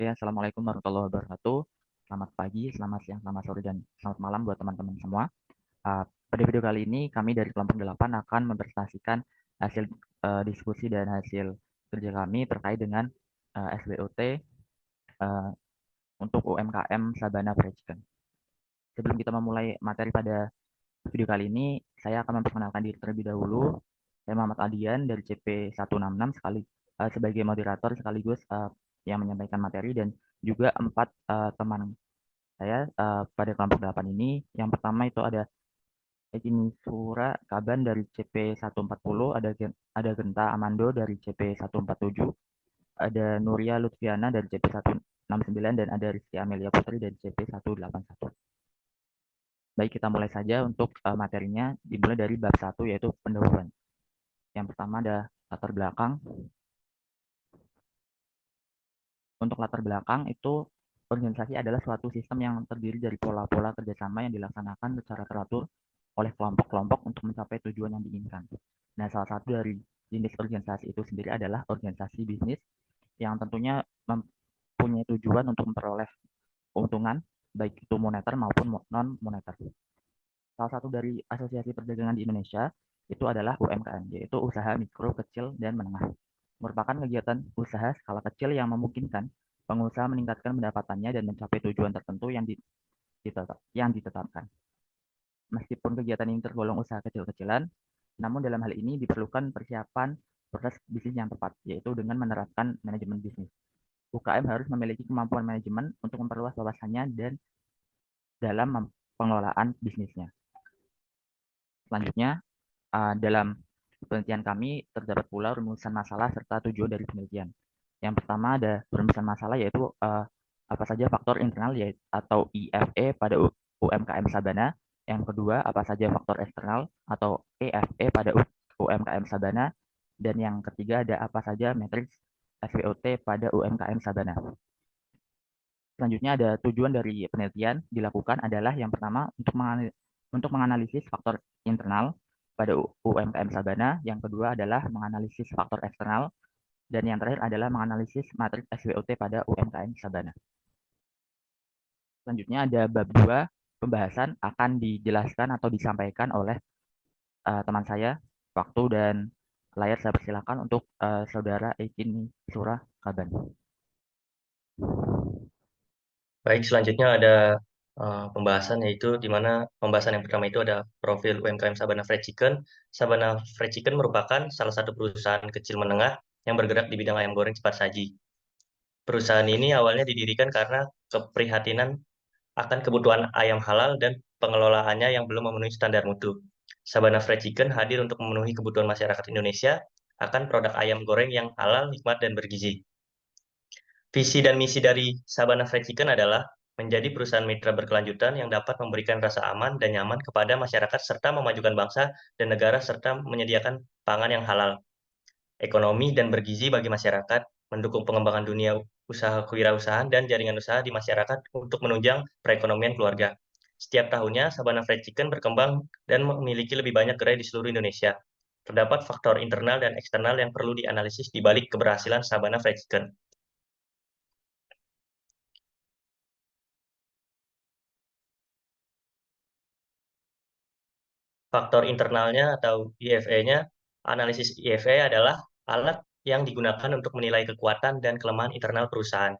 Ya, Assalamualaikum warahmatullahi wabarakatuh. Selamat pagi, selamat siang, selamat sore, dan selamat malam buat teman-teman semua. Pada video kali ini, kami dari kelompok 8 akan mempresentasikan hasil diskusi dan hasil kerja kami terkait dengan SBOT untuk UMKM Sabana Fried Chicken. Sebelum kita memulai materi pada video kali ini, saya akan memperkenalkan diri terlebih dahulu. Saya Muhammad Adian dari CP166 sebagai moderator sekaligus yang menyampaikan materi, dan juga 4 teman saya pada kelompok 8 ini. Yang pertama itu ada Ejin Sura Kaban dari CP140, ada Genta Amando dari CP147, ada Nuria Lutfiana dari CP169, dan ada Rizky Amelia Putri dari CP181. Baik, kita mulai saja untuk materinya, dimulai dari bab 1 yaitu pendahuluan. Yang pertama ada latar belakang. Untuk latar belakang itu, organisasi adalah suatu sistem yang terdiri dari pola-pola kerjasama yang dilaksanakan secara teratur oleh kelompok-kelompok untuk mencapai tujuan yang diinginkan. Nah, salah satu dari jenis organisasi itu sendiri adalah organisasi bisnis yang tentunya mempunyai tujuan untuk memperoleh keuntungan, baik itu moneter maupun non-moneter. Salah satu dari asosiasi perdagangan di Indonesia itu adalah UMKM, yaitu usaha mikro, kecil, dan menengah. Merupakan kegiatan usaha skala kecil yang memungkinkan pengusaha meningkatkan pendapatannya dan mencapai tujuan tertentu yang ditetapkan. Meskipun kegiatan ini tergolong usaha kecil-kecilan, namun dalam hal ini diperlukan persiapan proses bisnis yang tepat, yaitu dengan menerapkan manajemen bisnis. UKM harus memiliki kemampuan manajemen untuk memperluas wawasannya dan dalam pengelolaan bisnisnya. Selanjutnya, dalam penelitian kami terdapat pula rumusan masalah serta tujuan dari penelitian. Yang pertama ada rumusan masalah, yaitu apa saja faktor internal atau IFE pada UMKM Sabana. Yang kedua, apa saja faktor eksternal atau EFE pada UMKM Sabana. Dan yang ketiga, ada apa saja matriks SWOT pada UMKM Sabana. Selanjutnya ada tujuan dari penelitian dilakukan adalah yang pertama untuk menganalisis faktor internal pada UMKM Sabana, yang kedua adalah menganalisis faktor eksternal, dan yang terakhir adalah menganalisis matriks SWOT pada UMKM Sabana. Selanjutnya ada bab 2, pembahasan akan dijelaskan atau disampaikan oleh teman saya. Waktu dan layar saya persilakan untuk saudara Ekin Surah Kaban. Baik, selanjutnya ada pembahasan, yaitu di mana pembahasan yang pertama itu ada profil UMKM Sabana Fried Chicken. Sabana Fried Chicken merupakan salah satu perusahaan kecil menengah yang bergerak di bidang ayam goreng cepat saji. Perusahaan ini awalnya didirikan karena keprihatinan akan kebutuhan ayam halal dan pengelolaannya yang belum memenuhi standar mutu. Sabana Fried Chicken hadir untuk memenuhi kebutuhan masyarakat Indonesia akan produk ayam goreng yang halal, nikmat, dan bergizi. Visi dan misi dari Sabana Fried Chicken adalah menjadi perusahaan mitra berkelanjutan yang dapat memberikan rasa aman dan nyaman kepada masyarakat serta memajukan bangsa dan negara serta menyediakan pangan yang halal, ekonomi dan bergizi bagi masyarakat, mendukung pengembangan dunia usaha kewirausahaan dan jaringan usaha di masyarakat untuk menunjang perekonomian keluarga. Setiap tahunnya, Sabana Fried Chicken berkembang dan memiliki lebih banyak gerai di seluruh Indonesia. Terdapat faktor internal dan eksternal yang perlu dianalisis di balik keberhasilan Sabana Fried Chicken. Faktor internalnya atau IFE-nya, analisis IFE adalah alat yang digunakan untuk menilai kekuatan dan kelemahan internal perusahaan.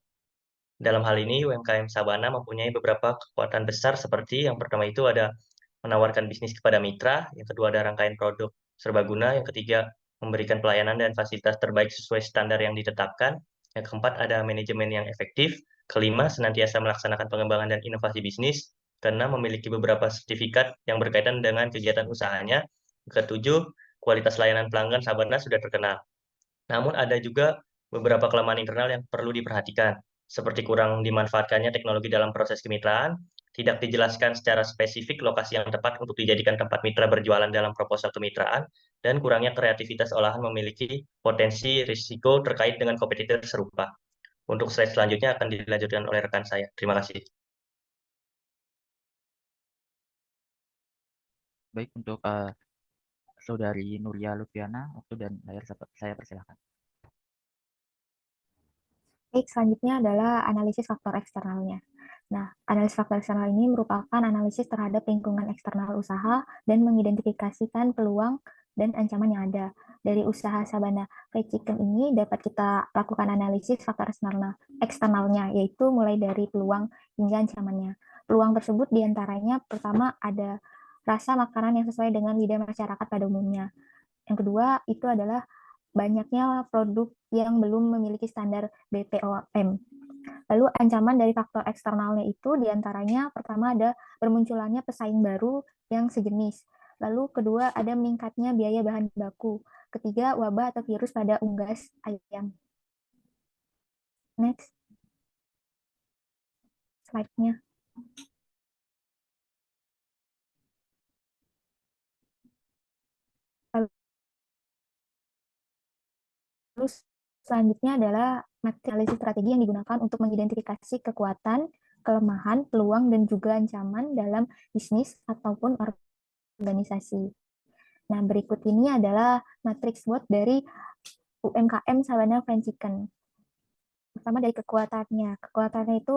Dalam hal ini, UMKM Sabana mempunyai beberapa kekuatan besar, seperti yang pertama itu ada menawarkan bisnis kepada mitra, yang kedua ada rangkaian produk serbaguna, yang ketiga memberikan pelayanan dan fasilitas terbaik sesuai standar yang ditetapkan, yang keempat ada manajemen yang efektif, kelima senantiasa melaksanakan pengembangan dan inovasi bisnis, keenam memiliki beberapa sertifikat yang berkaitan dengan kegiatan usahanya, ketujuh kualitas layanan pelanggan Sabana sudah terkenal. Namun ada juga beberapa kelemahan internal yang perlu diperhatikan, seperti kurang dimanfaatkannya teknologi dalam proses kemitraan, tidak dijelaskan secara spesifik lokasi yang tepat untuk dijadikan tempat mitra berjualan dalam proposal kemitraan, dan kurangnya kreativitas olahan memiliki potensi risiko terkait dengan kompetitor serupa. Untuk slide selanjutnya akan dilanjutkan oleh rekan saya. Terima kasih. Baik, untuk saudari Nuria Lutfiana, waktu dan layar saya persilakan. Baik, selanjutnya adalah analisis faktor eksternalnya. Nah, analisis faktor eksternal ini merupakan analisis terhadap lingkungan eksternal usaha dan mengidentifikasikan peluang dan ancaman yang ada. Dari usaha Sabana Fried Chicken ini dapat kita lakukan analisis faktor eksternalnya, yaitu mulai dari peluang hingga ancamannya. Peluang tersebut diantaranya pertama ada rasa makanan yang sesuai dengan lidah masyarakat pada umumnya. Yang kedua itu adalah banyaknya produk yang belum memiliki standar BPOM. Lalu ancaman dari faktor eksternalnya itu diantaranya pertama ada bermunculannya pesaing baru yang sejenis. Lalu kedua ada meningkatnya biaya bahan baku. Ketiga wabah atau virus pada unggas ayam. Next slide-nya. Lalu selanjutnya adalah analisis strategi yang digunakan untuk mengidentifikasi kekuatan, kelemahan, peluang, dan juga ancaman dalam bisnis ataupun organisasi. Nah, berikut ini adalah matriks SWOT dari UMKM Sabana Fried Chicken. Pertama dari kekuatannya. Kekuatannya itu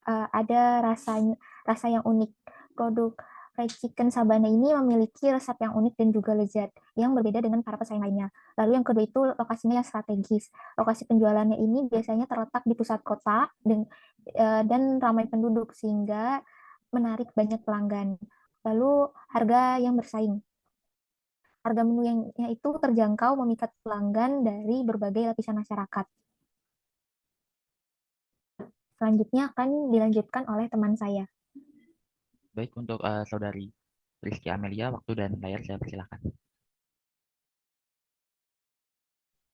ada rasa yang unik. Produk fried chicken Sabana ini memiliki resep yang unik dan juga lezat yang berbeda dengan para pesaing lainnya. Lalu yang kedua itu lokasinya yang strategis. Lokasi penjualannya ini biasanya terletak di pusat kota dan ramai penduduk sehingga menarik banyak pelanggan. Lalu harga yang bersaing. Harga menu yang itu terjangkau memikat pelanggan dari berbagai lapisan masyarakat. Selanjutnya akan dilanjutkan oleh teman saya. Baik, untuk Saudari Rizky Amelia, waktu dan layar saya persilakan.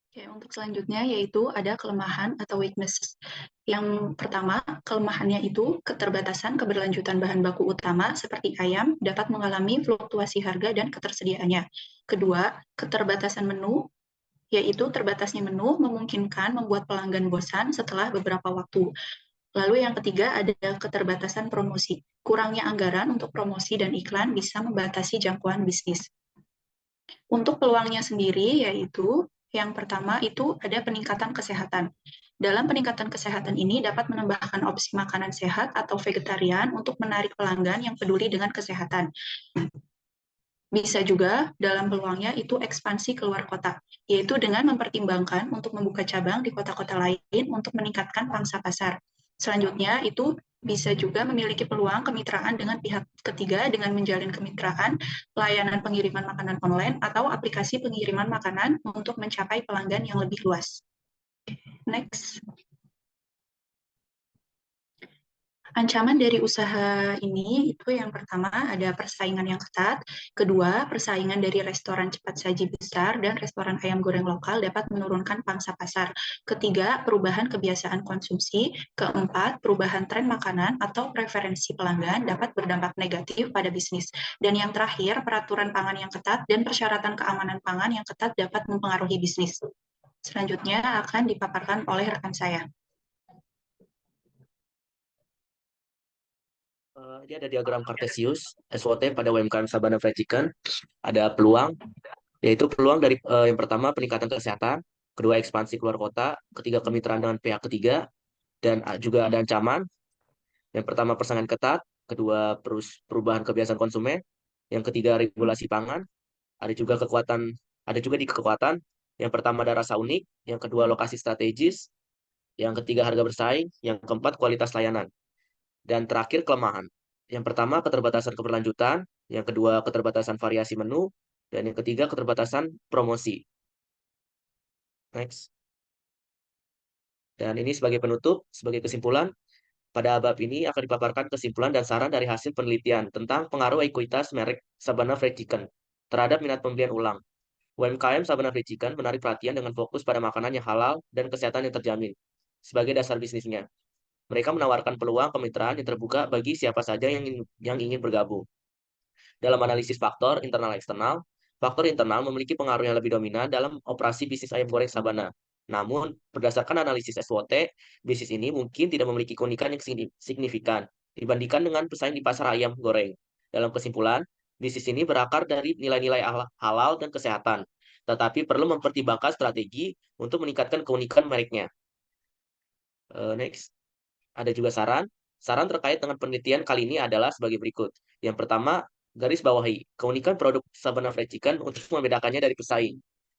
Oke, untuk selanjutnya yaitu ada kelemahan atau weaknesses. Yang pertama, kelemahannya itu keterbatasan keberlanjutan bahan baku utama seperti ayam dapat mengalami fluktuasi harga dan ketersediaannya. Kedua, keterbatasan menu, yaitu terbatasnya menu memungkinkan membuat pelanggan bosan setelah beberapa waktu. Lalu yang ketiga ada keterbatasan promosi. Kurangnya anggaran untuk promosi dan iklan bisa membatasi jangkauan bisnis. Untuk peluangnya sendiri yaitu yang pertama itu ada peningkatan kesehatan. Dalam peningkatan kesehatan ini dapat menambahkan opsi makanan sehat atau vegetarian untuk menarik pelanggan yang peduli dengan kesehatan. Bisa juga dalam peluangnya itu ekspansi keluar kota, yaitu dengan mempertimbangkan untuk membuka cabang di kota-kota lain untuk meningkatkan pangsa pasar. Selanjutnya itu bisa juga memiliki peluang kemitraan dengan pihak ketiga dengan menjalin kemitraan, layanan pengiriman makanan online, atau aplikasi pengiriman makanan untuk mencapai pelanggan yang lebih luas. Next. Ancaman dari usaha ini itu yang pertama ada persaingan yang ketat, kedua persaingan dari restoran cepat saji besar dan restoran ayam goreng lokal dapat menurunkan pangsa pasar, ketiga perubahan kebiasaan konsumsi, keempat perubahan tren makanan atau preferensi pelanggan dapat berdampak negatif pada bisnis, dan yang terakhir peraturan pangan yang ketat dan persyaratan keamanan pangan yang ketat dapat mempengaruhi bisnis. Selanjutnya akan dipaparkan oleh rekan saya. Ini ada diagram Cartesius SWOT pada UMKM Sabana Fried Chicken. Ada peluang, yaitu peluang dari yang pertama peningkatan kesehatan, kedua ekspansi keluar kota, ketiga kemitraan dengan pihak ketiga, dan juga ada ancaman. Yang pertama persaingan ketat, kedua perubahan kebiasaan konsumen, yang ketiga regulasi pangan, ada juga di kekuatan. Yang pertama ada rasa unik, yang kedua lokasi strategis, yang ketiga harga bersaing, yang keempat kualitas layanan. Dan terakhir kelemahan. Yang pertama keterbatasan keberlanjutan, yang kedua keterbatasan variasi menu, dan yang ketiga keterbatasan promosi. Next. Dan ini sebagai penutup, sebagai kesimpulan, pada bab ini akan dipaparkan kesimpulan dan saran dari hasil penelitian tentang pengaruh ekuitas merek Sabana Fried Chicken terhadap minat pembelian ulang. UMKM Sabana Fried Chicken menarik perhatian dengan fokus pada makanan yang halal dan kesehatan yang terjamin sebagai dasar bisnisnya. Mereka menawarkan peluang kemitraan yang terbuka bagi siapa saja yang ingin bergabung. Dalam analisis faktor internal eksternal, faktor internal memiliki pengaruh yang lebih dominan dalam operasi bisnis ayam goreng Sabana. Namun, berdasarkan analisis SWOT, bisnis ini mungkin tidak memiliki keunikan yang signifikan dibandingkan dengan pesaing di pasar ayam goreng. Dalam kesimpulan, bisnis ini berakar dari nilai-nilai halal dan kesehatan, tetapi perlu mempertimbangkan strategi untuk meningkatkan keunikan mereknya. Next, ada juga saran. Saran terkait dengan penelitian kali ini adalah sebagai berikut. Yang pertama, garis bawahi keunikan produk Sabana Fried Chicken untuk membedakannya dari pesaing.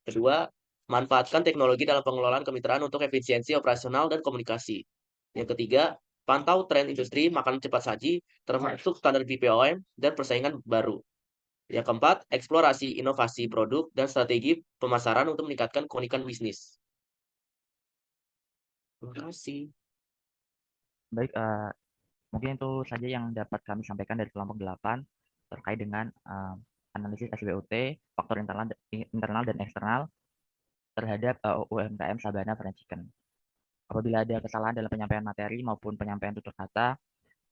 Kedua, manfaatkan teknologi dalam pengelolaan kemitraan untuk efisiensi operasional dan komunikasi. Yang ketiga, pantau tren industri makanan cepat saji, termasuk standar BPOM dan persaingan baru. Yang keempat, eksplorasi inovasi produk dan strategi pemasaran untuk meningkatkan keunikan bisnis. Terima kasih. Baik, mungkin itu saja yang dapat kami sampaikan dari kelompok 8 terkait dengan analisis SWOT, faktor internal dan eksternal terhadap UMKM Sabana Fried Chicken. Apabila ada kesalahan dalam penyampaian materi maupun penyampaian tutur kata,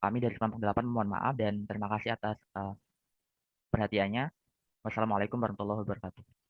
kami dari kelompok 8 mohon maaf dan terima kasih atas perhatiannya. Wassalamualaikum warahmatullahi wabarakatuh.